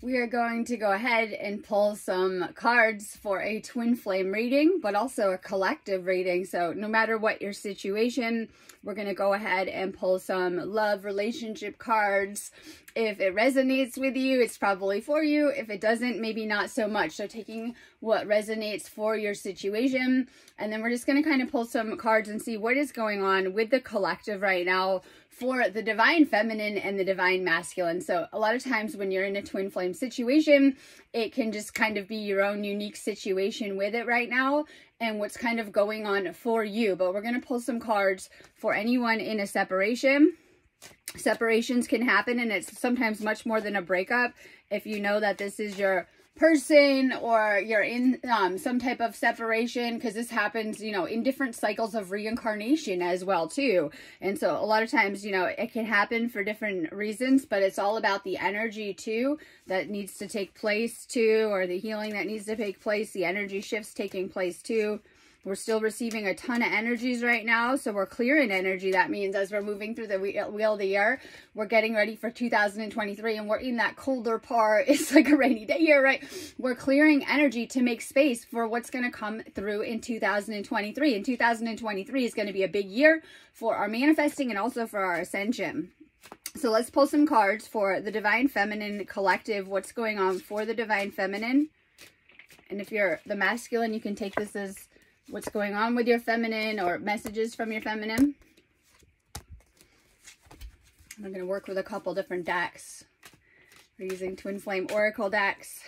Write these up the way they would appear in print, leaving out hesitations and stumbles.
We are going to go ahead and pull some cards for a twin flame reading, but also a collective reading. So no matter what your situation, we're going to go ahead and pull some love relationship cards. If it resonates with you, it's probably for you. If it doesn't, maybe not so much. So taking what resonates for your situation, and then we're just going to kind of pull some cards and see what is going on with the collective right now for the divine feminine and the divine masculine. So a lot of times when you're in a twin flame situation, it can just kind of be your own unique situation with it right now and what's kind of going on for you. But we're going to pull some cards for anyone in a separation. Separations can happen, and it's sometimes much more than a breakup. If you know that this is your person or you're in some type of separation, because this happens, you know, in different cycles of reincarnation as well too. And so a lot of times, you know, it can happen for different reasons, but it's all about the energy too that needs to take place too, or the healing that needs to take place, the energy shifts taking place too. We're still receiving a ton of energies right now, so we're clearing energy. That means as we're moving through the wheel of the year, we're getting ready for 2023, and we're in that colder part. It's like a rainy day here, right? We're clearing energy to make space for what's going to come through in 2023. And 2023 is going to be a big year for our manifesting and also for our ascension. So let's pull some cards for the Divine Feminine Collective. What's going on for the Divine Feminine? And if you're the masculine, you can take this as what's going on with your feminine or messages from your feminine. We're going to work with a couple different decks. We're using Twin Flame Oracle decks.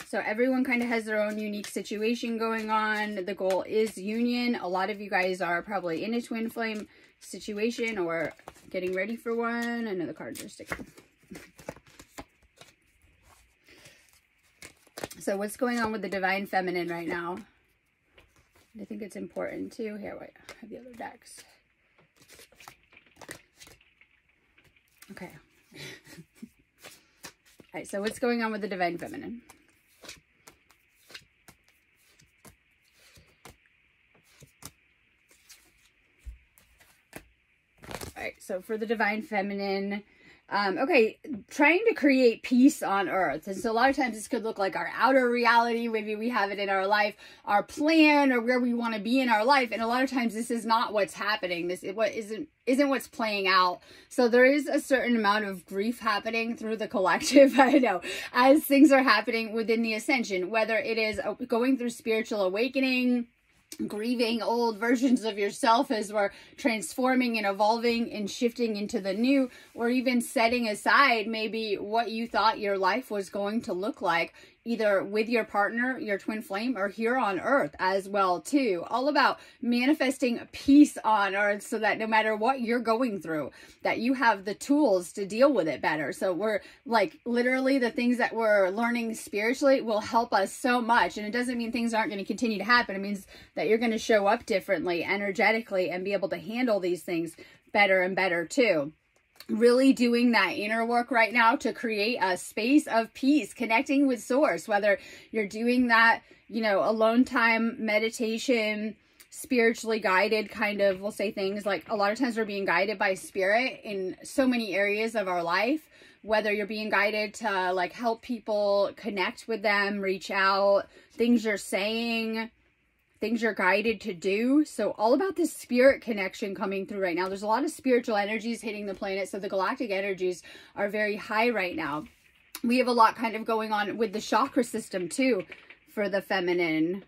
So everyone kind of has their own unique situation going on. The goal is union. A lot of you guys are probably in a twin flame situation or getting ready for one. I know the cards are sticking. So what's going on with the Divine Feminine right now? I think it's important too. Here, wait, I have the other decks. Okay. All right, so what's going on with the Divine Feminine? All right, so for the Divine Feminine, okay, trying to create peace on earth. And so a lot of times this could look like our outer reality. Maybe we have it in our life, our plan, or where we want to be in our life. And a lot of times this is not what's happening. This isn't what's playing out. So there is a certain amount of grief happening through the collective, I know, as things are happening within the ascension, whether it is going through spiritual awakening, grieving old versions of yourself as we're transforming and evolving and shifting into the new, or even setting aside maybe what you thought your life was going to look like, either with your partner, your twin flame, or here on earth as well too. All about manifesting peace on earth so that no matter what you're going through, that you have the tools to deal with it better. So we're like literally the things that we're learning spiritually will help us so much. And it doesn't mean things aren't going to continue to happen. It means that you're going to show up differently energetically and be able to handle these things better and better too. Really doing that inner work right now to create a space of peace, connecting with source, whether you're doing that, you know, alone time, meditation, spiritually guided kind of, we'll say things like a lot of times we're being guided by spirit in so many areas of our life, whether you're being guided to like help people, connect with them, reach out, things you're saying, things you're guided to do. So all about this spirit connection coming through right now. There's a lot of spiritual energies hitting the planet. So the galactic energies are very high right now. We have a lot kind of going on with the chakra system too for the feminine.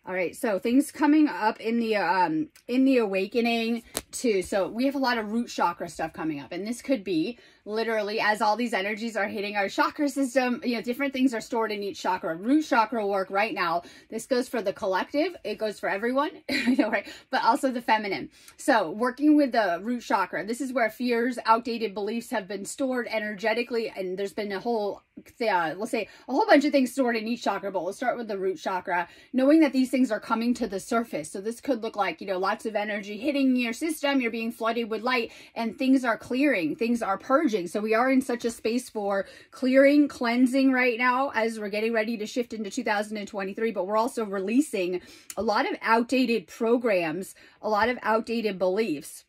All right, so things coming up in the awakening too. So we have a lot of root chakra stuff coming up, and this could be literally as all these energies are hitting our chakra system, you know, different things are stored in each chakra. Root chakra work right now. This goes for the collective. It goes for everyone, I know, right? But also the feminine. So working with the root chakra, this is where fears, outdated beliefs have been stored energetically, and there's been a whole, let's say a whole bunch of things stored in each chakra, but we'll start with the root chakra, knowing that these things are coming to the surface. So this could look like, you know, lots of energy hitting your system, you're being flooded with light, and things are clearing, things are purging. So we are in such a space for clearing, cleansing right now as we're getting ready to shift into 2023, but we're also releasing a lot of outdated programs, a lot of outdated beliefs.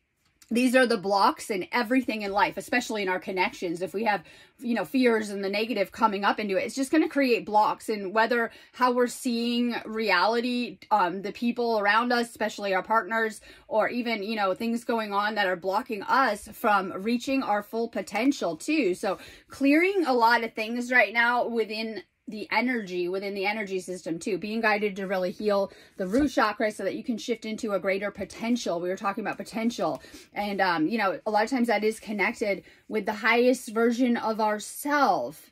These are the blocks in everything in life, especially in our connections. If we have, you know, fears and the negative coming up into it, it's just going to create blocks in whether how we're seeing reality, the people around us, especially our partners, or even, you know, things going on that are blocking us from reaching our full potential too. So clearing a lot of things right now within the energy system too, being guided to really heal the root chakra so that you can shift into a greater potential. We were talking about potential, and you know, a lot of times that is connected with the highest version of ourself.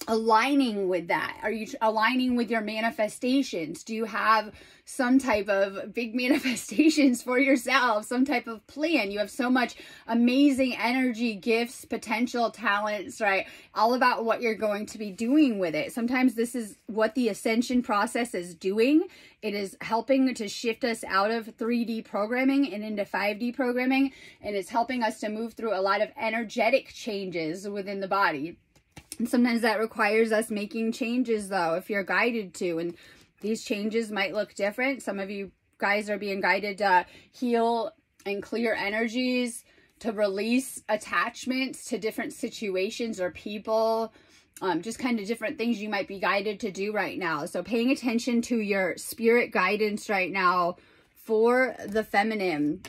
Aligning with that. Are you aligning with your manifestations? Do you have some type of big manifestations for yourself, some type of plan? You have so much amazing energy, gifts, potential, talents, right? All about what you're going to be doing with it. Sometimes this is what the ascension process is doing. It is helping to shift us out of 3D programming and into 5D programming, and it's helping us to move through a lot of energetic changes within the body. And sometimes that requires us making changes, though, if you're guided to. And these changes might look different. Some of you guys are being guided to heal and clear energies, to release attachments to different situations or people, just kind of different things you might be guided to do right now. So paying attention to your spirit guidance right now for the feminine.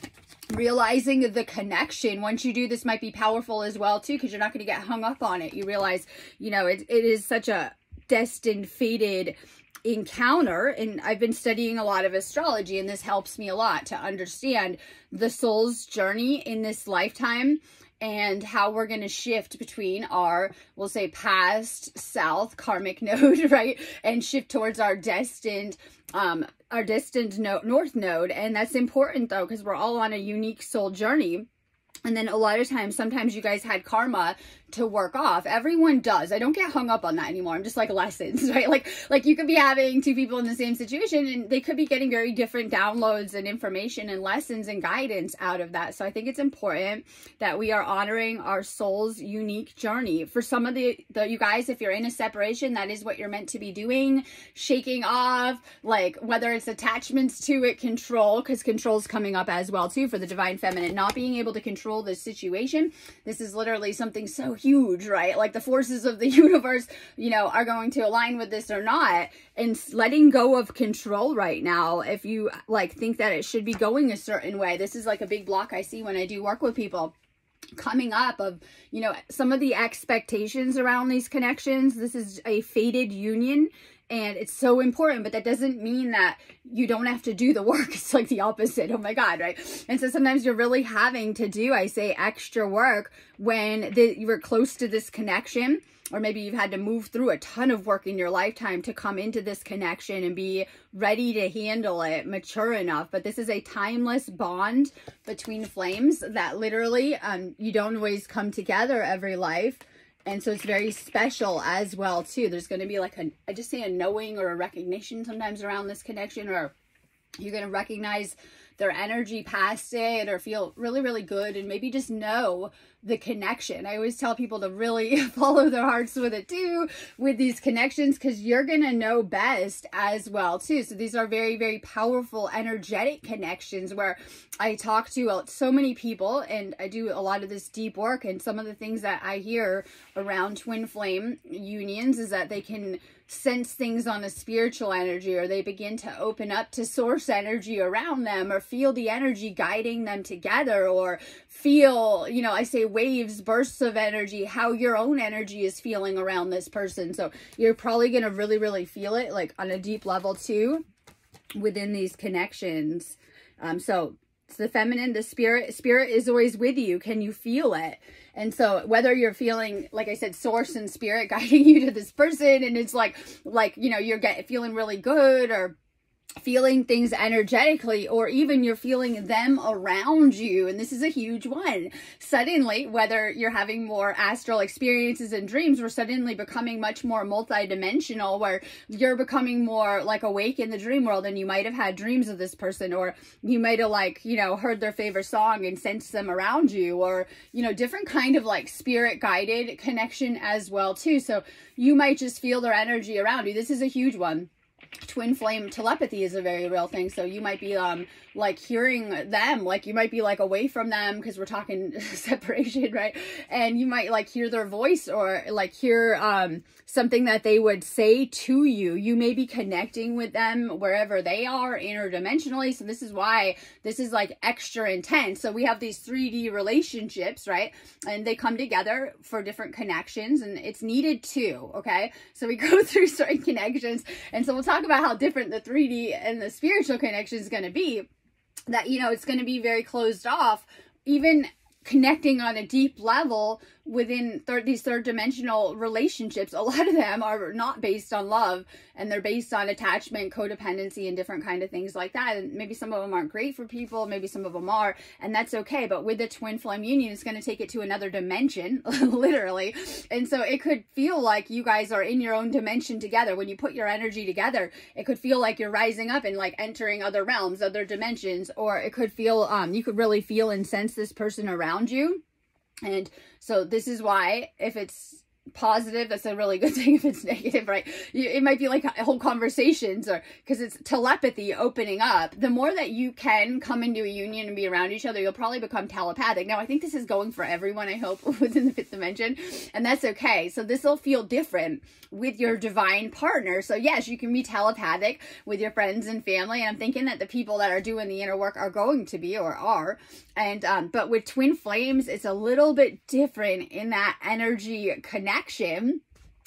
Realizing the connection. Once you do, this might be powerful as well too, because you're not going to get hung up on it. You realize, you know, it is such a destined, fated encounter. And I've been studying a lot of astrology, and this helps me a lot to understand the soul's journey in this lifetime and how we're going to shift between our, we'll say, past south karmic node, right? And shift towards our destined north node. And that's important though, because we're all on a unique soul journey. And then a lot of times, sometimes you guys had karma to work off. Everyone does. I don't get hung up on that anymore. I'm just like lessons, right? Like you could be having two people in the same situation and they could be getting very different downloads and information and lessons and guidance out of that. So I think it's important that we are honoring our soul's unique journey. For some of you guys, if you're in a separation, that is what you're meant to be doing. Shaking off, like whether it's attachments to it, control, because control's coming up as well too for the divine feminine. Not being able to control this situation. This is literally something so huge, right? Like the forces of the universe, you know, are going to align with this or not. And letting go of control right now, if you like think that it should be going a certain way, this is like a big block I see when I do work with people coming up of, you know, some of the expectations around these connections. This is a fated union. And it's so important, but that doesn't mean that you don't have to do the work. It's like the opposite. Oh my God, right? And so sometimes you're really having to do, I say, extra work when you're close to this connection, or maybe you've had to move through a ton of work in your lifetime to come into this connection and be ready to handle it, mature enough. But this is a timeless bond between flames that literally you don't always come together every life. And so it's very special as well, too. There's going to be like I just say a knowing or a recognition sometimes around this connection, or you're going to recognize their energy past it or feel really, really good and maybe just know the connection. I always tell people to really follow their hearts with it too, with these connections, because you're going to know best as well too. So these are very, very powerful energetic connections where I talk to so many people and I do a lot of this deep work. And some of the things that I hear around twin flame unions is that they can sense things on a spiritual energy, or they begin to open up to source energy around them, or feel the energy guiding them together, or feel, you know, I say waves, bursts of energy, how your own energy is feeling around this person. So you're probably going to really, really feel it like on a deep level too within these connections. So it's the feminine, the spirit is always with you. Can you feel it? And so whether you're feeling, like I said, source and spirit guiding you to this person, and it's like, you know, you're feeling really good, or feeling things energetically, or even you're feeling them around you. And this is a huge one. Suddenly, whether you're having more astral experiences and dreams, we're suddenly becoming much more multidimensional, where you're becoming more like awake in the dream world, and you might have had dreams of this person, or you might have, like, you know, heard their favorite song and sensed them around you, or, you know, different kind of like spirit guided connection as well too. So you might just feel their energy around you. This is a huge one. twin flame telepathy is a very real thing. So you might be like hearing them, like you might be like away from them because we're talking separation, right? And you might like hear their voice or like hear something that they would say to you. You may be connecting with them wherever they are interdimensionally. So this is why this is like extra intense. So we have these 3D relationships, right? And they come together for different connections, and it's needed too. Okay, so we go through certain connections, and so we'll talk about how different the 3D and the spiritual connection is going to be. That, you know, it's going to be very closed off, even connecting on a deep level within these third dimensional relationships. A lot of them are not based on love, and they're based on attachment, codependency, and different kind of things like that. And maybe some of them aren't great for people, maybe some of them are, and that's okay. But with the twin flame union, it's going to take it to another dimension, literally. And so it could feel like you guys are in your own dimension together. When you put your energy together, it could feel like you're rising up and like entering other realms, other dimensions, or it could feel, you could really feel and sense this person around you. And so this is why, if it's positive, that's a really good thing. If it's negative, right, it might be like whole conversations, or because it's telepathy opening up. The more that you can come into a union and be around each other, you'll probably become telepathic. Now I think this is going for everyone, I hope, within the fifth dimension, and that's okay. So this will feel different with your divine partner. So yes, you can be telepathic with your friends and family, and I'm thinking that the people that are doing the inner work are going to be, or are. And but with twin flames, it's a little bit different in that energy connection,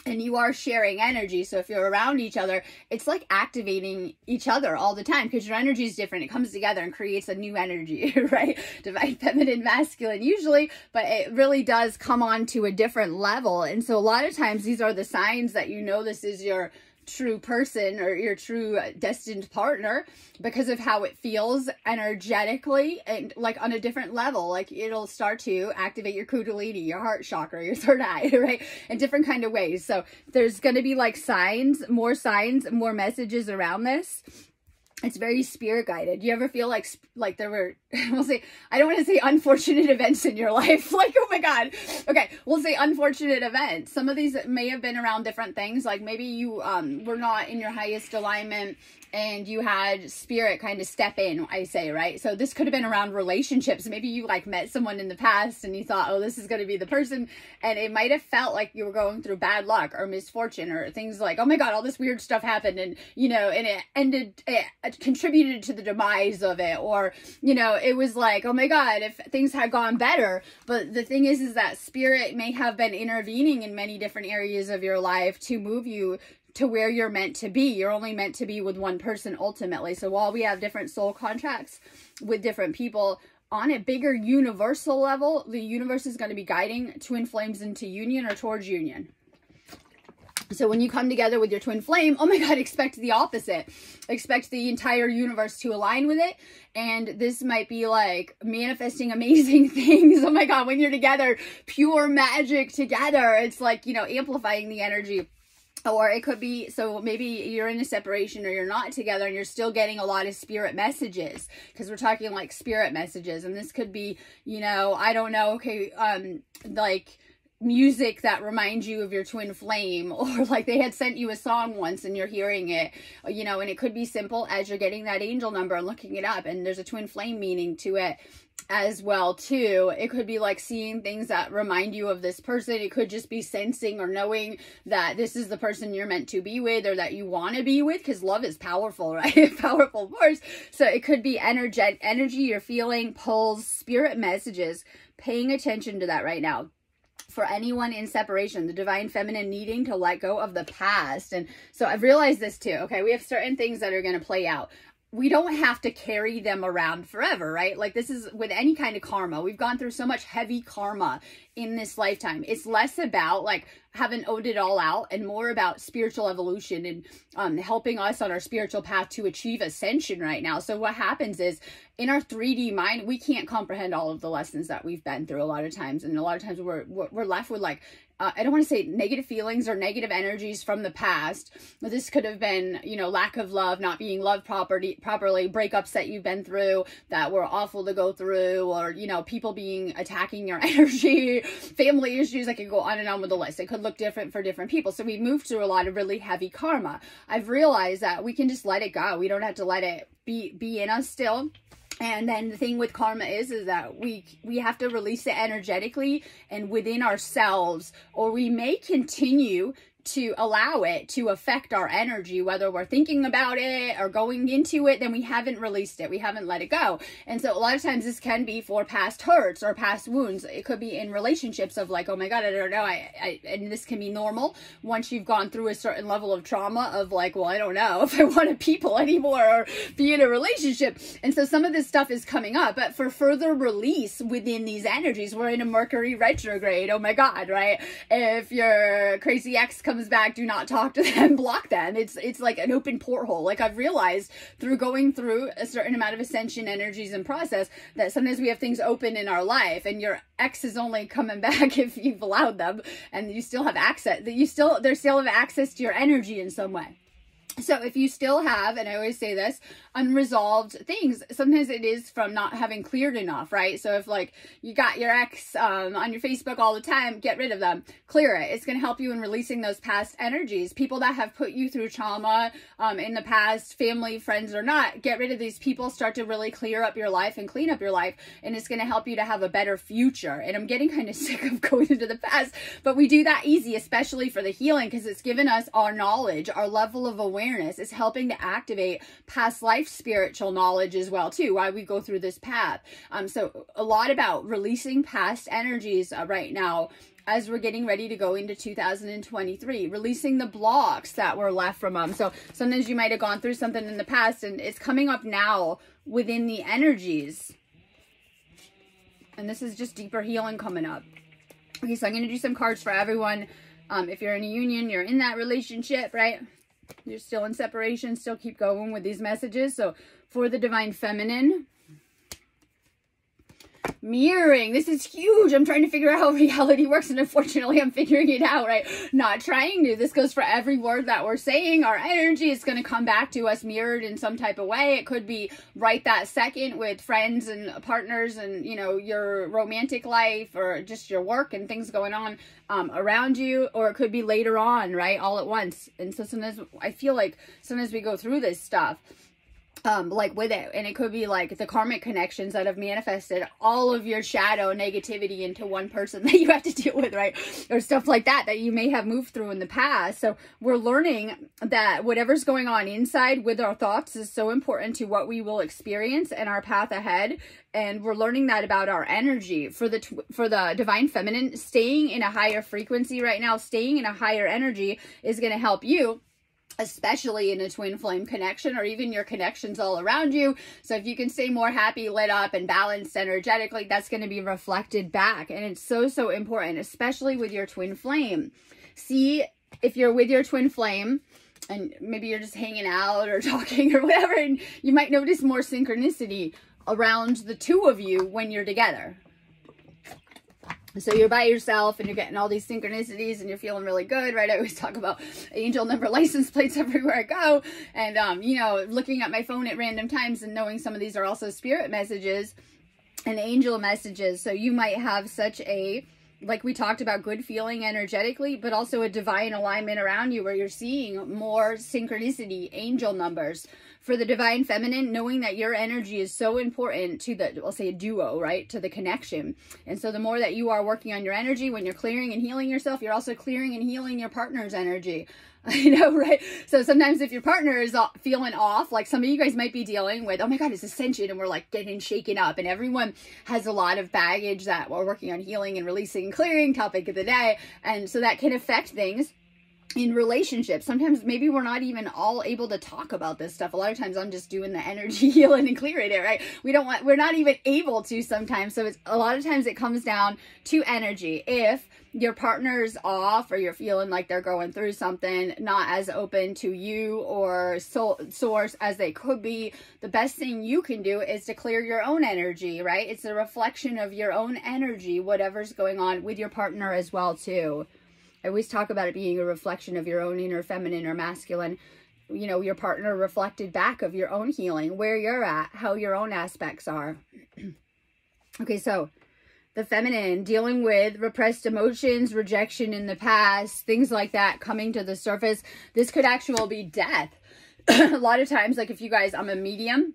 and you are sharing energy. So if you're around each other, it's like activating each other all the time, because your energy is different. It comes together and creates a new energy, right? Divine feminine, masculine usually, but it really does come on to a different level. And so a lot of times these are the signs that you know this is your true person or your true destined partner, because of how it feels energetically and like on a different level. Like it'll start to activate your kundalini, your heart chakra, your third eye, right, in different kind of ways. So there's going to be like signs, more messages around this. It's very spirit guided. Do you ever feel like there were, we'll say, I don't want to say unfortunate events in your life, like, oh my God. Okay, we'll say unfortunate events. Some of these may have been around different things. Like maybe you were not in your highest alignment and you had spirit kind of step in, I say, right? So this could have been around relationships. Maybe you like met someone in the past and you thought, oh, this is going to be the person. And it might have felt like you were going through bad luck or misfortune or things like, oh my God, all this weird stuff happened. And, you know, and it contributed to the demise of it. Or, you know, it was like, oh my God, if things had gone better. But the thing is that spirit may have been intervening in many different areas of your life to move you to where you're meant to be. You're only meant to be with one person ultimately. So while we have different soul contracts with different people, on a bigger universal level, the universe is going to be guiding twin flames into union or towards union. So when you come together with your twin flame, oh my God, expect the opposite. Expect the entire universe to align with it. And this might be like manifesting amazing things. Oh my God, when you're together, pure magic together. It's like, you know, amplifying the energy. Or it could be, so maybe you're in a separation or you're not together and you're still getting a lot of spirit messages, because we're talking like spirit messages. And this could be, you know, I don't know, okay, like music that reminds you of your twin flame, or like they had sent you a song once and you're hearing it, you know. And it could be simple as you're getting that angel number and looking it up, and there's a twin flame meaning to it as well too. It could be like seeing things that remind you of this person. It could just be sensing or knowing that this is the person you're meant to be with, or that you want to be with, because love is powerful, right? Powerful force. So it could be energy you're feeling, pulls, spirit messages. Paying attention to that right now. For anyone in separation, the divine feminine needing to let go of the past. And so I've realized this too. Okay, we have certain things that are going to play out. We don't have to carry them around forever, right? Like this is with any kind of karma. We've gone through so much heavy karma in this lifetime. It's less about like having owed it all out and more about spiritual evolution and helping us on our spiritual path to achieve ascension right now. So what happens is in our 3D mind, we can't comprehend all of the lessons that we've been through a lot of times. And a lot of times we're left with like I don't want to say negative feelings or negative energies from the past. This could have been, you know, lack of love, not being loved properly, breakups that you've been through that were awful to go through, or, you know, people attacking your energy, family issues. I could go on and on with the list. It could look different for different people. So we've moved through a lot of really heavy karma. I've realized that we can just let it go. We don't have to let it be in us still. And then the thing with karma is that we have to release it energetically and within ourselves, or we may continue to allow it to affect our energy, whether we're thinking about it or going into it, then we haven't released it. We haven't let it go. And so a lot of times this can be for past hurts or past wounds. It could be in relationships of like, oh my God, I don't know. And this can be normal once you've gone through a certain level of trauma of like, well, I don't know if I want to people anymore or be in a relationship. And so some of this stuff is coming up, but for further release within these energies, we're in a Mercury retrograde. Oh my God, right? If your crazy ex comes back, do not talk to them, block them. It's like an open porthole. Like I've realized through going through a certain amount of ascension energies and process that sometimes we have things open in our life, and your ex is only coming back if you've allowed them, and you still have access, they still have access to your energy in some way. So if you still have, and I always say this, unresolved things, sometimes it is from not having cleared enough, right? So if like you got your ex on your Facebook all the time, get rid of them, clear it. It's going to help you in releasing those past energies. People that have put you through trauma in the past, family, friends or not, get rid of these people, start to really clear up your life and clean up your life. And it's going to help you to have a better future. And I'm getting kind of sick of going into the past, but we do that easy, especially for the healing, because it's given us our knowledge, our level of awareness. Is helping to activate past life spiritual knowledge as well too, why we go through this path. So a lot about releasing past energies right now as we're getting ready to go into 2023, releasing the blocks that were left from them. So sometimes you might have gone through something in the past and it's coming up now within the energies, and this is just deeper healing coming up. Okay, so I'm going to do some cards for everyone. If you're in a union, you're in that relationship, right? You're still in separation, still keep going with these messages. So for the Divine Feminine, mirroring. This is huge. I'm trying to figure out how reality works, and unfortunately I'm figuring it out, right? Not trying to. This goes for every word that we're saying. Our energy is going to come back to us mirrored in some type of way. It could be right that second with friends and partners and, you know, your romantic life or just your work and things going on around you, or it could be later on, right? All at once. And so sometimes I feel like sometimes we go through this stuff like with it, and it could be like the karmic connections that have manifested all of your shadow negativity into one person that you have to deal with, right? Or stuff like that you may have moved through in the past. So we're learning that whatever's going on inside with our thoughts is so important to what we will experience and our path ahead. And we're learning that about our energy. For the Divine Feminine, staying in a higher frequency right now, staying in a higher energy is going to help you, especially in a twin flame connection or even your connections all around you. So if you can stay more happy, lit up, and balanced energetically, that's going to be reflected back. And it's so, so important, especially with your twin flame. See, if you're with your twin flame and maybe you're just hanging out or talking or whatever, and you might notice more synchronicity around the two of you when you're together. So you're by yourself and you're getting all these synchronicities and you're feeling really good, right? I always talk about angel number license plates everywhere I go. And, you know, looking at my phone at random times and knowing some of these are also spirit messages and angel messages. So you might have such a, like we talked about, good feeling energetically, but also a divine alignment around you where you're seeing more synchronicity, angel numbers. For the Divine Feminine, knowing that your energy is so important to the, I'll say a duo, right? To the connection. And so the more that you are working on your energy, when you're clearing and healing yourself, you're also clearing and healing your partner's energy. You know, right? So sometimes if your partner is feeling off, like some of you guys might be dealing with, oh my God, it's ascension, and we're like getting shaken up, and everyone has a lot of baggage that we're working on healing and releasing and clearing, topic of the day. And so that can affect things in relationships. Sometimes maybe we're not even all able to talk about this stuff. A lot of times I'm just doing the energy healing and clearing it, right? We're not even able to sometimes. So it's a lot of times it comes down to energy. If your partner's off or you're feeling like they're going through something, not as open to you or source as they could be, the best thing you can do is to clear your own energy, right? It's a reflection of your own energy, whatever's going on with your partner as well too. I always talk about it being a reflection of your own inner feminine or masculine. You know, your partner reflected back of your own healing, where you're at, how your own aspects are. Okay, so the feminine, dealing with repressed emotions, rejection in the past, things like that coming to the surface. This could actually be death. A lot of times, like if you guys, I'm a medium,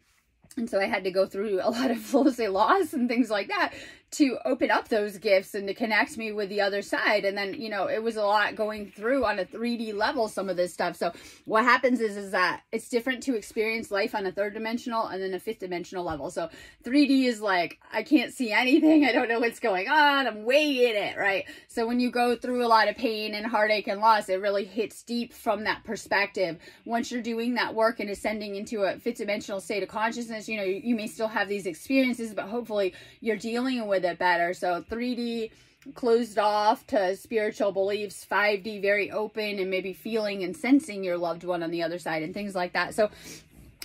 and so I had to go through a lot of, we'll say, loss and things like that to open up those gifts and to connect me with the other side. And then, you know, it was a lot going through on a 3D level, some of this stuff. So what happens is that it's different to experience life on a 3rd dimensional and then a 5th dimensional level. So 3D is like, I can't see anything. I don't know what's going on. I'm way in it, right? So when you go through a lot of pain and heartache and loss, it really hits deep from that perspective. Once you're doing that work and ascending into a 5th dimensional state of consciousness, you know, you may still have these experiences, but hopefully you're dealing with it better. So 3D closed off to spiritual beliefs, 5D very open and maybe feeling and sensing your loved one on the other side and things like that. So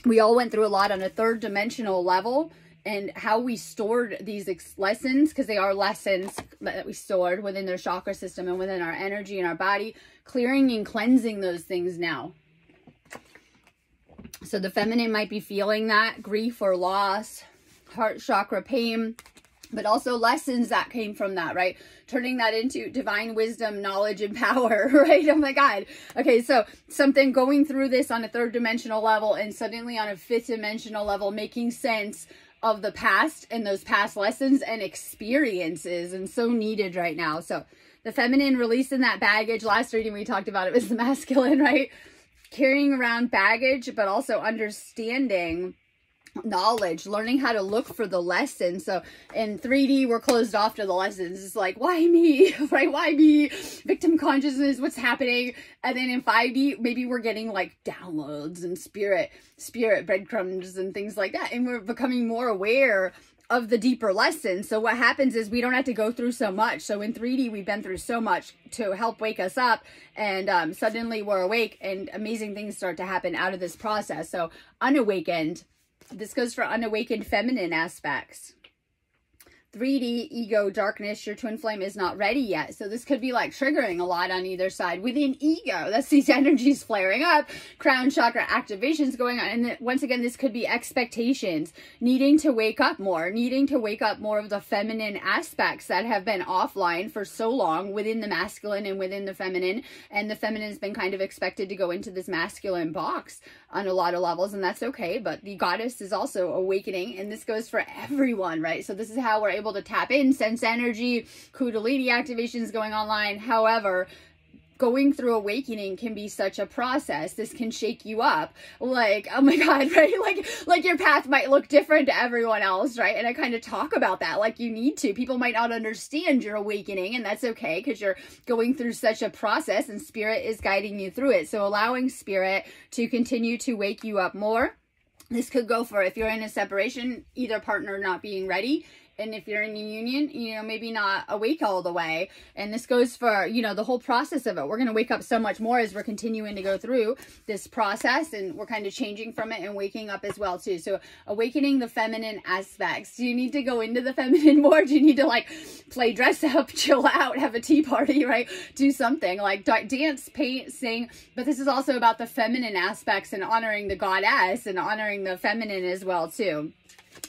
we all went through a lot on a 3rd dimensional level, and how we stored these lessons, because they are lessons that we stored within their chakra system and within our energy and our body, clearing and cleansing those things now. So the feminine might be feeling that grief or loss, heart chakra pain, but also lessons that came from that, right? Turning that into divine wisdom, knowledge, and power, right? Oh my God. Okay, so something going through this on a 3rd dimensional level and suddenly on a 5th dimensional level, making sense of the past and those past lessons and experiences, and so needed right now. So the feminine releasing that baggage. Last reading we talked about it was the masculine, right? Carrying around baggage, but also understanding knowledge, learning how to look for the lessons. So in 3D, we're closed off to the lessons. It's like, why me? Right? Why me? Victim consciousness, what's happening? And then in 5D, maybe we're getting like downloads and spirit breadcrumbs and things like that. And we're becoming more aware of the deeper lessons. So what happens is we don't have to go through so much. So in 3D, we've been through so much to help wake us up, and suddenly we're awake and amazing things start to happen out of this process. So unawakened, this goes for unawakened feminine aspects. 3D, ego, darkness, your twin flame is not ready yet. So this could be like triggering a lot on either side. Within ego, that's these energies flaring up, crown chakra activations going on. And then, once again, this could be expectations, needing to wake up more of the feminine aspects that have been offline for so long within the masculine and within the feminine. And the feminine has been kind of expected to go into this masculine box on a lot of levels, and that's okay. But the goddess is also awakening, and this goes for everyone, right? So this is how we're able to tap in, sense energy, kundalini activations going online. However, going through awakening can be such a process. This can shake you up. Like, oh my God, right? Like your path might look different to everyone else, right? And I kind of talk about that like you need to. People might not understand your awakening, and that's okay because you're going through such a process and spirit is guiding you through it. So allowing spirit to continue to wake you up more. This could go for if you're in a separation, either partner not being ready. And if you're in a union, you know, maybe not awake all the way. And this goes for, you know, the whole process of it. We're going to wake up so much more as we're continuing to go through this process, and we're kind of changing from it and waking up as well too. So awakening the feminine aspects. Do you need to go into the feminine more? Do you need to like play dress up, chill out, have a tea party, right? Do something like dance, paint, sing. But this is also about the feminine aspects and honoring the goddess and honoring the feminine as well too.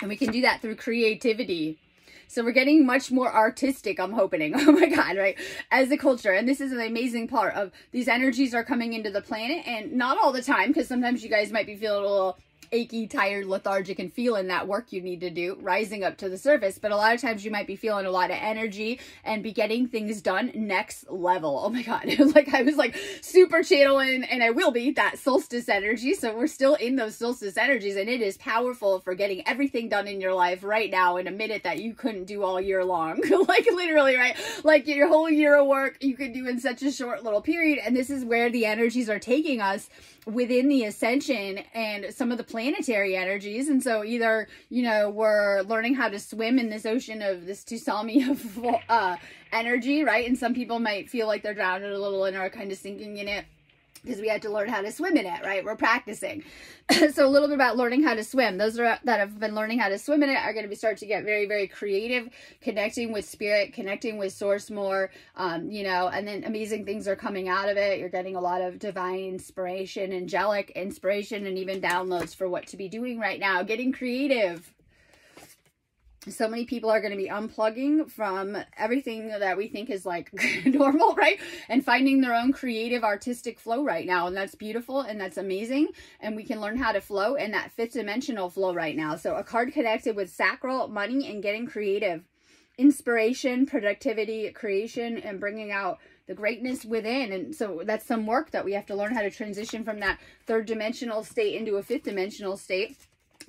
And we can do that through creativity. So we're getting much more artistic, I'm hoping. Oh my God, right? As a culture. And this is an amazing part of these energies are coming into the planet, and not all the time, because sometimes you guys might be feeling a little achy, tired, lethargic, and feeling that work you need to do rising up to the surface. But a lot of times you might be feeling a lot of energy and be getting things done next level. Oh my God. Like I was like super channeling, and I will be that solstice energy. So we're still in those solstice energies, and it is powerful for getting everything done in your life right now in a minute that you couldn't do all year long. Like literally, right? Like your whole year of work you could do in such a short little period. And this is where the energies are taking us within the ascension and some of the planetary energies. And so either, you know, we're learning how to swim in this ocean of this tsunami of energy, right? And some people might feel like they're drowning a little and are kind of sinking in it. because we had to learn how to swim in it, right? We're practicing. So a little bit about learning how to swim. Those that have been learning how to swim in it are going to start to get very, very creative, connecting with spirit, connecting with source more, you know, and then amazing things are coming out of it. You're getting a lot of divine inspiration, angelic inspiration, and even downloads for what to be doing right now, getting creative. So many people are going to be unplugging from everything that we think is like normal, right? And finding their own creative artistic flow right now. And that's beautiful and that's amazing. And we can learn how to flow in that fifth dimensional flow right now. So a card connected with sacral, money, and getting creative. Inspiration, productivity, creation, and bringing out the greatness within. And so that's some work that we have to learn how to transition from that third dimensional state into a fifth dimensional state,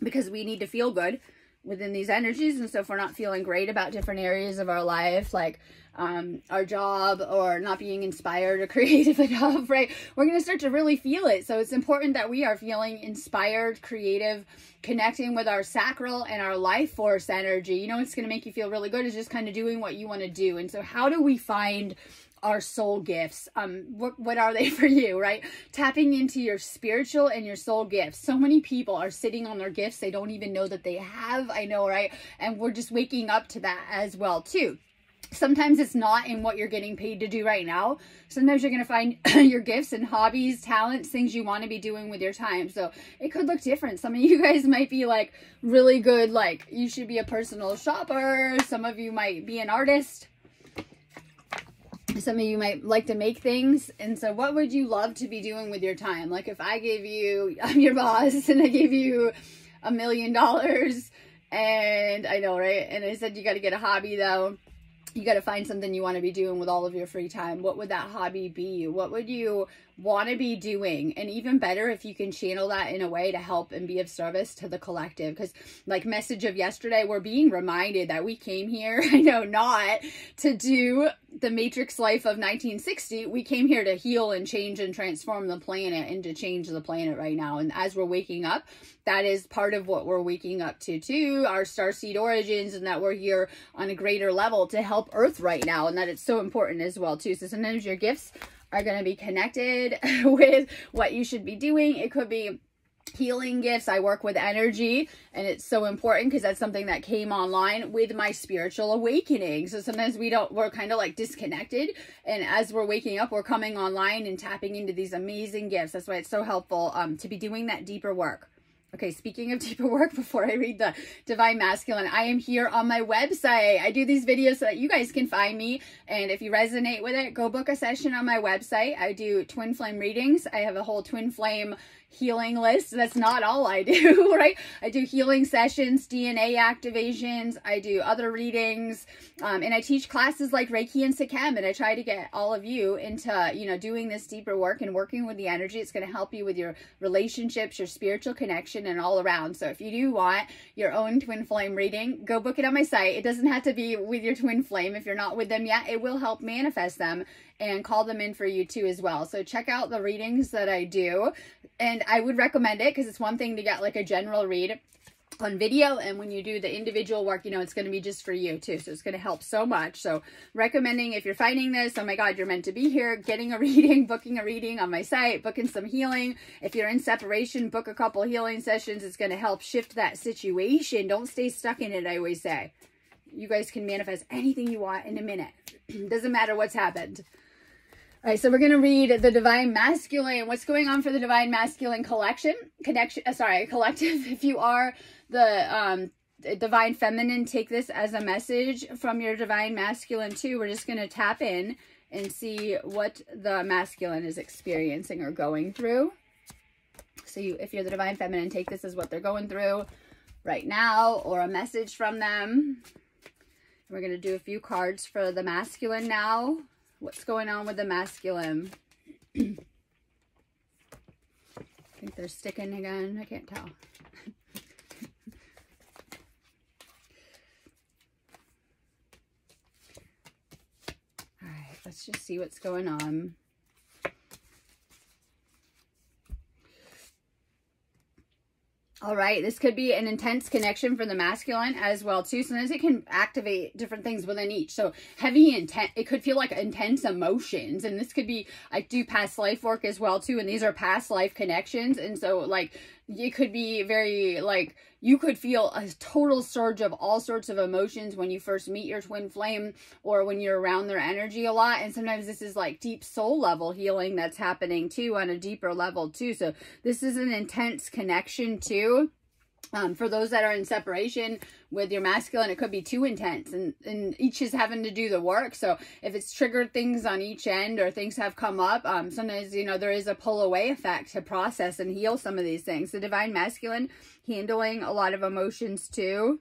because we need to feel good within these energies. And so if we're not feeling great about different areas of our life, like our job, or not being inspired or creative enough, right, we're going to start to really feel it. So it's important that we are feeling inspired, creative, connecting with our sacral and our life force energy. You know, what's going to make you feel really good is just kind of doing what you want to do. And so how do we find our soul gifts? What are they for you, right? Tapping into your spiritual and your soul gifts. So many people are sitting on their gifts they don't even know that they have. I know, right? And we're just waking up to that as well too. Sometimes it's not in what you're getting paid to do right now. Sometimes you're going to find your gifts and hobbies, talents, things you want to be doing with your time. So it could look different. Some of you guys might be like really good, like you should be a personal shopper. Some of you might be an artist. Some of you might like to make things. And so what would you love to be doing with your time? Like if I gave you, I'm your boss, and I gave you $1 million, and I know, right? And I said, you got to get a hobby though. You got to find something you want to be doing with all of your free time. What would that hobby be? What would you want to be doing? And even better if you can channel that in a way to help and be of service to the collective. Because like message of yesterday, we're being reminded that we came here, I know, not to do the Matrix life of 1960. We came here to heal and change and transform the planet and to change the planet right now. And as we're waking up, that is part of what we're waking up to too, our starseed origins, and that we're here on a greater level to help Earth right now, and that it's so important as well too. So sometimes your gifts are going to be connected with what you should be doing. It could be healing gifts. I work with energy, and it's so important because that's something that came online with my spiritual awakening. So sometimes we're kind of like disconnected, and as we're waking up, we're coming online and tapping into these amazing gifts. That's why it's so helpful to be doing that deeper work. Okay, speaking of deeper work, before I read the Divine Masculine, I am here on my website. I do these videos so that you guys can find me. And if you resonate with it, go book a session on my website. I do twin flame readings. I have a whole twin flame healing list. That's not all I do, right? I do healing sessions, DNA activations. I do other readings. And I teach classes like Reiki and Sikhem. And I try to get all of you into, you know, doing this deeper work and working with the energy. It's going to help you with your relationships, your spiritual connection, and all around. So if you do want your own twin flame reading, go book it on my site. It doesn't have to be with your twin flame. If you're not with them yet, it will help manifest them and call them in for you too as well. So check out the readings that I do. And I would recommend it because it's one thing to get like a general read on video, and when you do the individual work, you know, it's going to be just for you too. So it's going to help so much. So recommending, if you're finding this, oh my God, you're meant to be here, getting a reading, booking a reading on my site, booking some healing. If you're in separation, book a couple healing sessions. It's going to help shift that situation. Don't stay stuck in it, I always say. You guys can manifest anything you want in a minute. Doesn't matter what's happened. All right, so we're going to read the Divine Masculine. What's going on for the Divine Masculine collective. If you are the Divine Feminine, take this as a message from your Divine Masculine too. We're just going to tap in and see what the masculine is experiencing or going through. So if you're the Divine Feminine, take this as what they're going through right now or a message from them. We're going to do a few cards for the masculine now. What's going on with the masculine? I think they're sticking again. I can't tell. All right, let's just see what's going on. All right, this could be an intense connection for the masculine as well too. Sometimes it can activate different things within each. So heavy intent, it could feel like intense emotions. And this could be, I do past life work as well too. And these are past life connections. And so like, it could be very like, you could feel a total surge of all sorts of emotions when you first meet your twin flame or when you're around their energy a lot. And sometimes this is like deep soul level healing that's happening too on a deeper level too. So this is an intense connection too. For those that are in separation with your masculine, it could be too intense and each is having to do the work. So if it's triggered things on each end or things have come up, sometimes, you know, there is a pull away effect to process and heal some of these things. The divine masculine handling a lot of emotions too.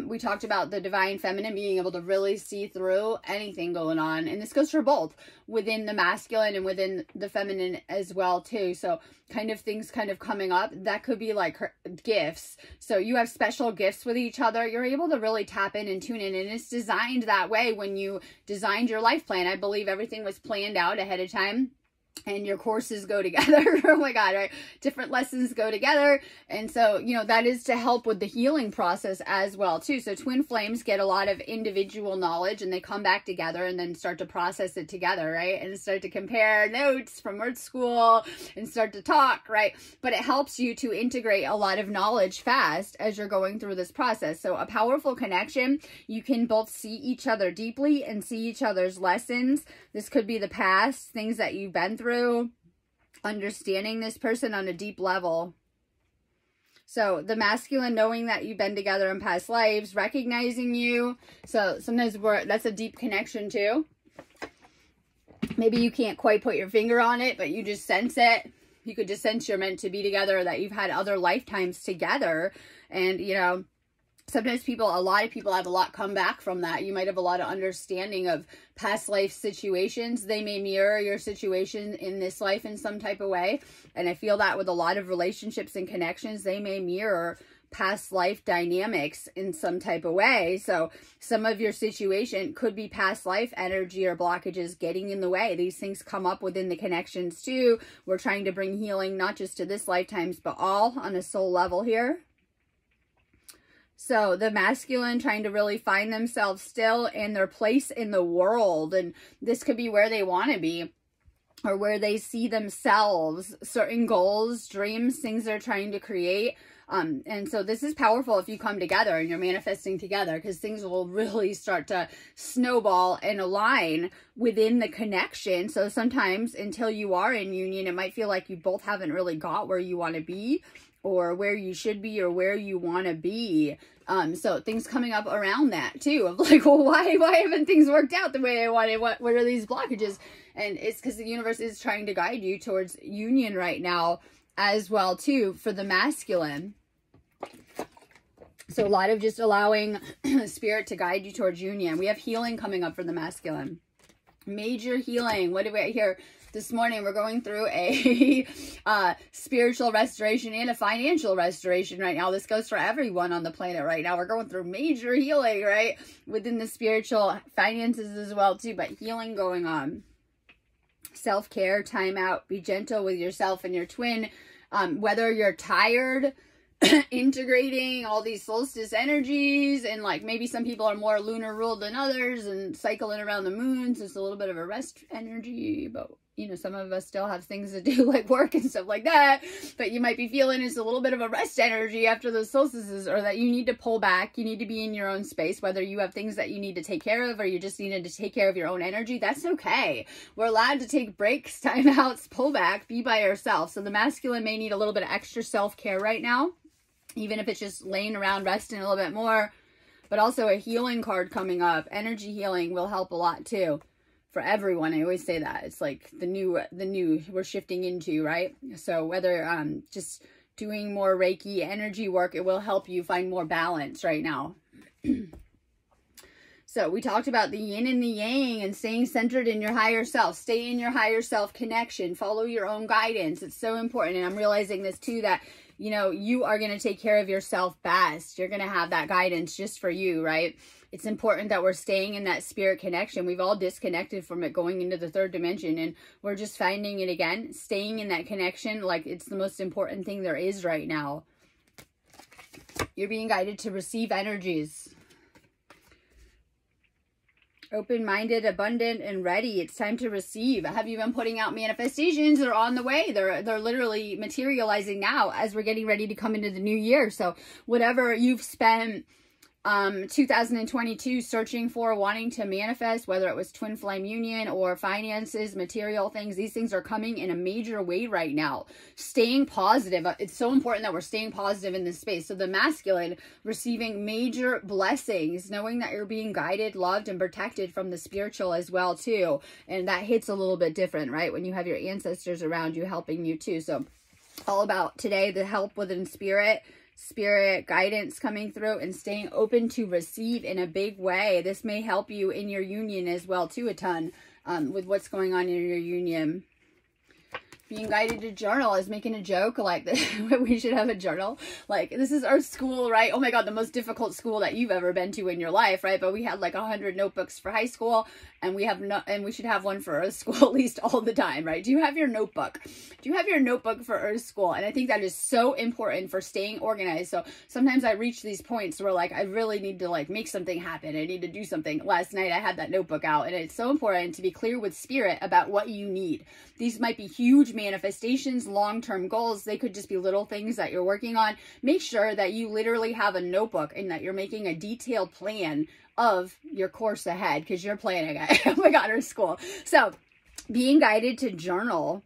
We talked about the divine feminine being able to really see through anything going on. And this goes for both within the masculine and within the feminine as well too. So kind of things kind of coming up that could be like gifts. So you have special gifts with each other. You're able to really tap in and tune in. And it's designed that way when you designed your life plan. I believe everything was planned out ahead of time. And your courses go together. Oh my God, right? Different lessons go together. And so, you know, that is to help with the healing process as well too. So twin flames get a lot of individual knowledge and they come back together and then start to process it together, right? And start to compare notes from art school and start to talk, right? But it helps you to integrate a lot of knowledge fast as you're going through this process. So a powerful connection, you can both see each other deeply and see each other's lessons. This could be the past, things that you've been through, understanding this person on a deep level. So the masculine knowing that you've been together in past lives, recognizing you. So sometimes that's a deep connection too. Maybe you can't quite put your finger on it, but you just sense it. You could just sense you're meant to be together, that you've had other lifetimes together. And, you know, sometimes a lot of people have a lot come back from that. You might have a lot of understanding of past life situations. They may mirror your situation in this life in some type of way. And I feel that with a lot of relationships and connections, they may mirror past life dynamics in some type of way. So some of your situation could be past life energy or blockages getting in the way. These things come up within the connections too. We're trying to bring healing, not just to this lifetimes, but all on a soul level here. So the masculine trying to really find themselves still in their place in the world. And this could be where they want to be or where they see themselves, certain goals, dreams, things they're trying to create. And so this is powerful if you come together and you're manifesting together, because things will really start to snowball and align within the connection. So sometimes until you are in union, it might feel like you both haven't really got where you want to be or where you should be or where you want to be. So things coming up around that too, of like, well, why haven't things worked out the way I wanted? What are these blockages? And it's because the universe is trying to guide you towards union right now as well too for the masculine. So a lot of just allowing spirit to guide you towards union. We have healing coming up for the masculine. Major healing. What do we hear? This morning, we're going through a spiritual restoration and a financial restoration right now. This goes for everyone on the planet right now. We're going through major healing, right? Within the spiritual finances as well, too. But healing going on. Self-care, time out. Be gentle with yourself and your twin. Whether you're tired, integrating all these solstice energies, and like maybe some people are more lunar ruled than others and cycling around the moon, so it's a little bit of a rest energy, but you know, some of us still have things to do like work and stuff like that, but you might be feeling it's a little bit of a rest energy after the solstices, or that you need to pull back, you need to be in your own space, whether you have things that you need to take care of or you just needed to take care of your own energy. That's okay. We're allowed to take breaks, timeouts, pull back, be by ourselves. So the masculine may need a little bit of extra self-care right now, even if it's just laying around resting a little bit more. But also a healing card coming up. Energy healing will help a lot too for everyone. I always say that. It's like the new we're shifting into, right? So whether just doing more Reiki energy work, it will help you find more balance right now. So we talked about the yin and the yang and staying centered in your higher self. Stay in your higher self connection. Follow your own guidance. It's so important. And I'm realizing this too, that you know, you are going to take care of yourself best. You're going to have that guidance just for you, right? It's important that we're staying in that spirit connection. We've all disconnected from it going into the third dimension, and we're just finding it again, staying in that connection. Like, it's the most important thing there is right now. You're being guided to receive energies. Open-minded, abundant, and ready. It's time to receive. Have you been putting out manifestations? They're on the way. They're literally materializing now as we're getting ready to come into the new year. So whatever you've spent 2022 searching for, wanting to manifest, whether it was twin flame union or finances, material things, these things are coming in a major way right now. Staying positive. It's so important that we're staying positive in this space. So the masculine receiving major blessings, knowing that you're being guided, loved, and protected from the spiritual as well too. And that hits a little bit different, right? When you have your ancestors around you helping you too. So all about today, the help within spirit guidance coming through, and staying open to receive in a big way. This may help you in your union as well too, a ton, with what's going on in your union. Being guided to journal. Is making a joke like we should have a journal. Like, this is our school, right? Oh my God, the most difficult school that you've ever been to in your life, right? But we had like 100 notebooks for high school, and we should have one for Earth School at least all the time, right? Do you have your notebook? Do you have your notebook for Earth School? And I think that is so important for staying organized. So sometimes I reach these points where like I really need to like make something happen. I need to do something. Last night I had that notebook out, and it's so important to be clear with spirit about what you need. These might be huge manifestations, long-term goals. They could just be little things that you're working on. Make sure that you literally have a notebook and that you're making a detailed plan of your course ahead, because you're planning it. Oh my God, Earth School. So being guided to journal,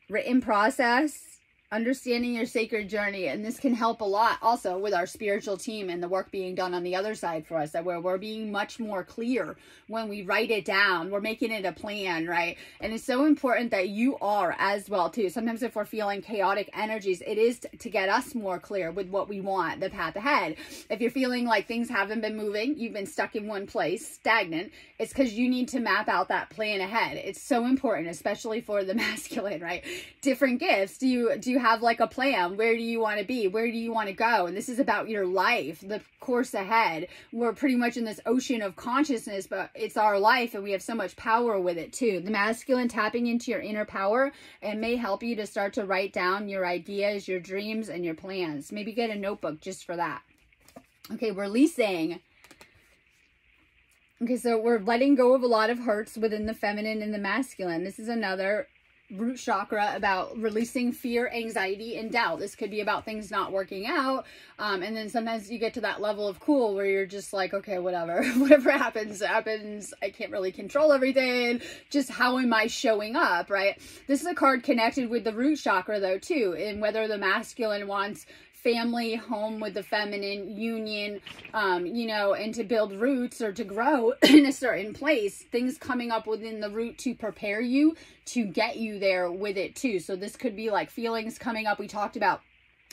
written process, understanding your sacred journey. And this can help a lot also with our spiritual team and the work being done on the other side for us, that where we're being much more clear when we write it down. We're making it a plan, right? And it's so important that you are as well too. Sometimes if we're feeling chaotic energies, it is to get us more clear with what we want, the path ahead. If you're feeling like things haven't been moving, you've been stuck in one place, stagnant, it's because you need to map out that plan ahead. It's so important, especially for the masculine, right? Different gifts. Do you have like a plan? Where do you want to be? Where do you want to go? And this is about your life, the course ahead. We're pretty much in this ocean of consciousness, but it's our life, and we have so much power with it too. The masculine tapping into your inner power, and may help you to start to write down your ideas, your dreams, and your plans. Maybe get a notebook just for that. Okay, releasing. Okay, so we're letting go of a lot of hurts within the feminine and the masculine. This is another root chakra about releasing fear, anxiety, and doubt. This could be about things not working out. And then sometimes you get to that level of cool where you're just like, okay, whatever, whatever happens. I can't really control everything. Just how am I showing up, right? This is a card connected with the root chakra though too, and whether the masculine wants family, home with the feminine, union, you know, and to build roots or to grow in a certain place, things coming up within the root to prepare you to get you there with it too. So this could be like feelings coming up. We talked about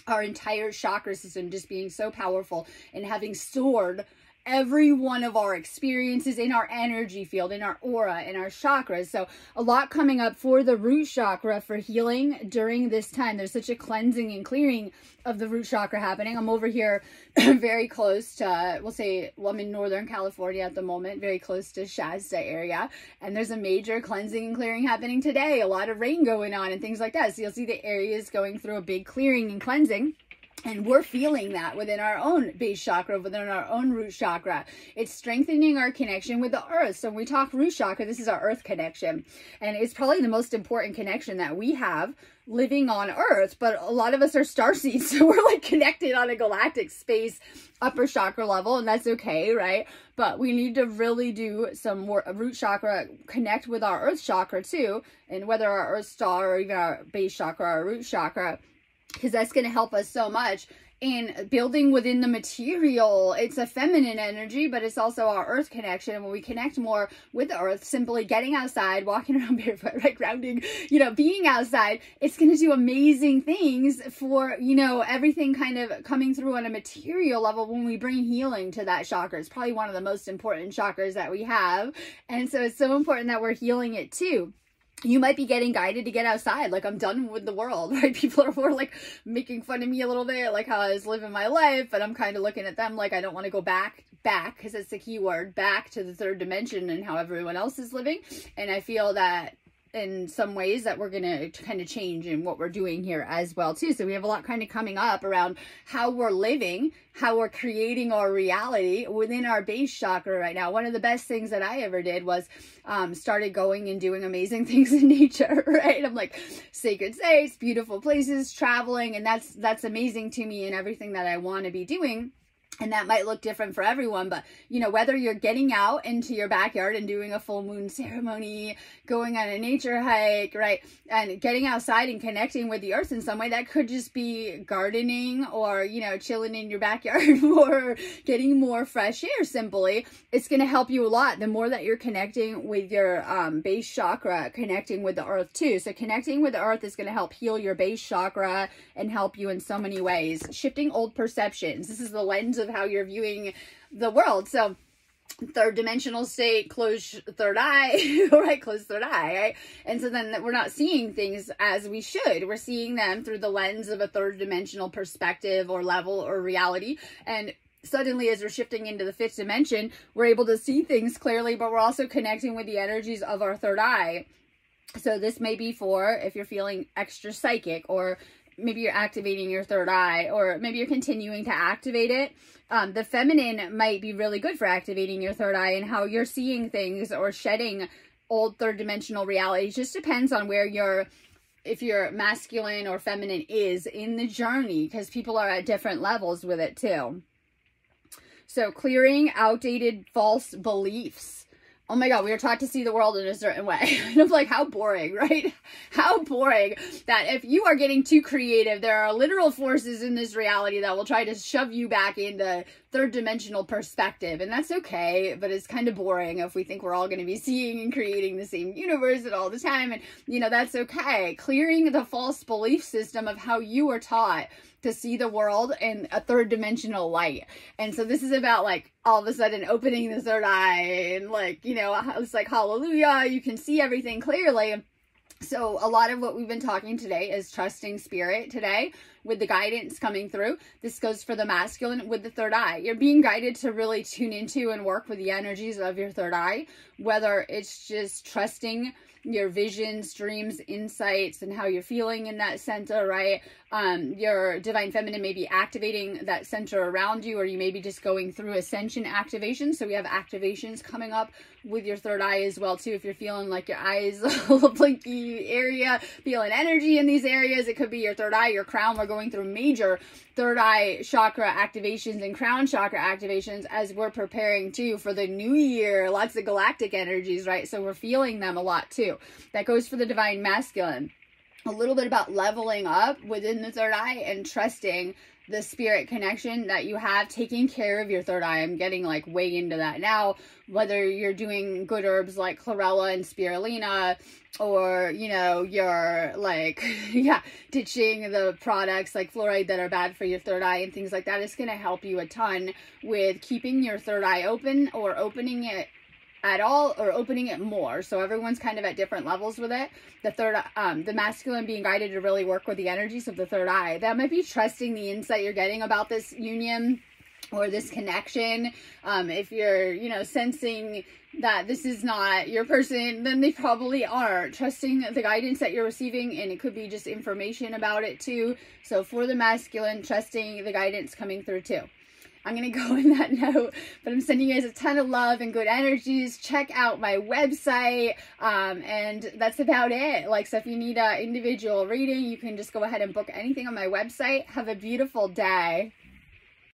our entire chakra system just being so powerful and having stored every one of our experiences in our energy field, in our aura, in our chakras. So a lot coming up for the root chakra for healing during this time. There's such a cleansing and clearing of the root chakra happening. I'm over here very close to, we'll say, well, I'm in Northern California at the moment, very close to Shasta area. And there's a major cleansing and clearing happening today. A lot of rain going on and things like that. So you'll see the areas going through a big clearing and cleansing. And we're feeling that within our own base chakra, within our own root chakra. It's strengthening our connection with the earth. So when we talk root chakra, this is our earth connection. And it's probably the most important connection that we have living on earth. But a lot of us are starseeds, so we're like connected on a galactic space, upper chakra level, and that's okay, right? But we need to really do some more root chakra, connect with our earth chakra too. And whether our earth star or even our base chakra or root chakra, because that's going to help us so much in building within the material. It's a feminine energy, but it's also our earth connection. When we connect more with the earth, simply getting outside, walking around barefoot, right, grounding, you know, being outside, it's going to do amazing things for, you know, everything kind of coming through on a material level when we bring healing to that chakra. It's probably one of the most important chakras that we have. And so it's so important that we're healing it too. you might be getting guided to get outside. Like, I'm done with the world, right? People are more like making fun of me a little bit, like how I was living my life, and I'm kind of looking at them like I don't want to go back, because it's the key word, back to the third dimension and how everyone else is living. And I feel that in some ways that we're going to kind of change in what we're doing here as well too. So we have a lot kind of coming up around how we're living, how we're creating our reality within our base chakra right now. One of the best things that I ever did was started going and doing amazing things in nature, right? I'm like sacred sites, beautiful places, traveling, and that's amazing to me and everything that I want to be doing. And that might look different for everyone, but you know, whether you're getting out into your backyard and doing a full moon ceremony, going on a nature hike, right? And getting outside and connecting with the earth in some way, that could just be gardening or, you know, chilling in your backyard or getting more fresh air simply. It's going to help you a lot. The more that you're connecting with your base chakra, connecting with the earth too. So connecting with the earth is going to help heal your base chakra and help you in so many ways. Shifting old perceptions. This is the lens of how you're viewing the world. So third dimensional state, close third eye, right? Close third eye, right? And so then we're not seeing things as we should. We're seeing them through the lens of a third dimensional perspective or level or reality. And suddenly, as we're shifting into the fifth dimension, we're able to see things clearly, but we're also connecting with the energies of our third eye. So this may be for if you're feeling extra psychic, or maybe you're activating your third eye, or maybe you're continuing to activate it. The feminine might be really good for activating your third eye and how you're seeing things or shedding old third dimensional realities. Just depends on where you're, if you're masculine or feminine is in the journey, because people are at different levels with it too. So clearing outdated false beliefs. Oh my God, we are taught to see the world in a certain way. And I'm like, how boring, right? How boring that if you are getting too creative, there are literal forces in this reality that will try to shove you back into third dimensional perspective. And that's okay, but it's kind of boring if we think we're all going to be seeing and creating the same universe at all the time. And, you know, that's okay. Clearing the false belief system of how you were taught to see the world in a third dimensional light. And so this is about like all of a sudden opening the third eye and like, you know, it's like hallelujah, you can see everything clearly. So a lot of what we've been talking today is trusting spirit today with the guidance coming through. This goes for the masculine with the third eye. You're being guided to really tune into and work with the energies of your third eye, whether it's just trusting your visions, dreams, insights, and how you're feeling in that center, right? Your divine feminine may be activating that center around you, or you may be just going through ascension activation. So we have activations coming up with your third eye as well too. If you're feeling like your eyes, a little blinky area, feeling energy in these areas, it could be your third eye, your crown. We're going through major third eye chakra activations and crown chakra activations as we're preparing too for the new year. Lots of galactic energies, right? So we're feeling them a lot too. That goes for the divine masculine. A little bit about leveling up within the third eye and trusting the spirit connection that you have, taking care of your third eye. I'm getting like way into that now, whether you're doing good herbs like chlorella and spirulina, or, you know, you're like, yeah, ditching the products like fluoride that are bad for your third eye and things like that. It's going to help you a ton with keeping your third eye open, or opening it at all, or opening it more. So everyone's kind of at different levels with it. The third, the masculine being guided to really work with the energies of the third eye. That might be trusting the insight you're getting about this union or this connection. If you're, you know, sensing that this is not your person, then they probably are. Trusting the guidance that you're receiving, and it could be just information about it too. So for the masculine, trusting the guidance coming through too. I'm going to go in that note, but I'm sending you guys a ton of love and good energies. Check out my website, and that's about it. Like, so if you need an individual reading, you can just go ahead and book anything on my website. Have a beautiful day.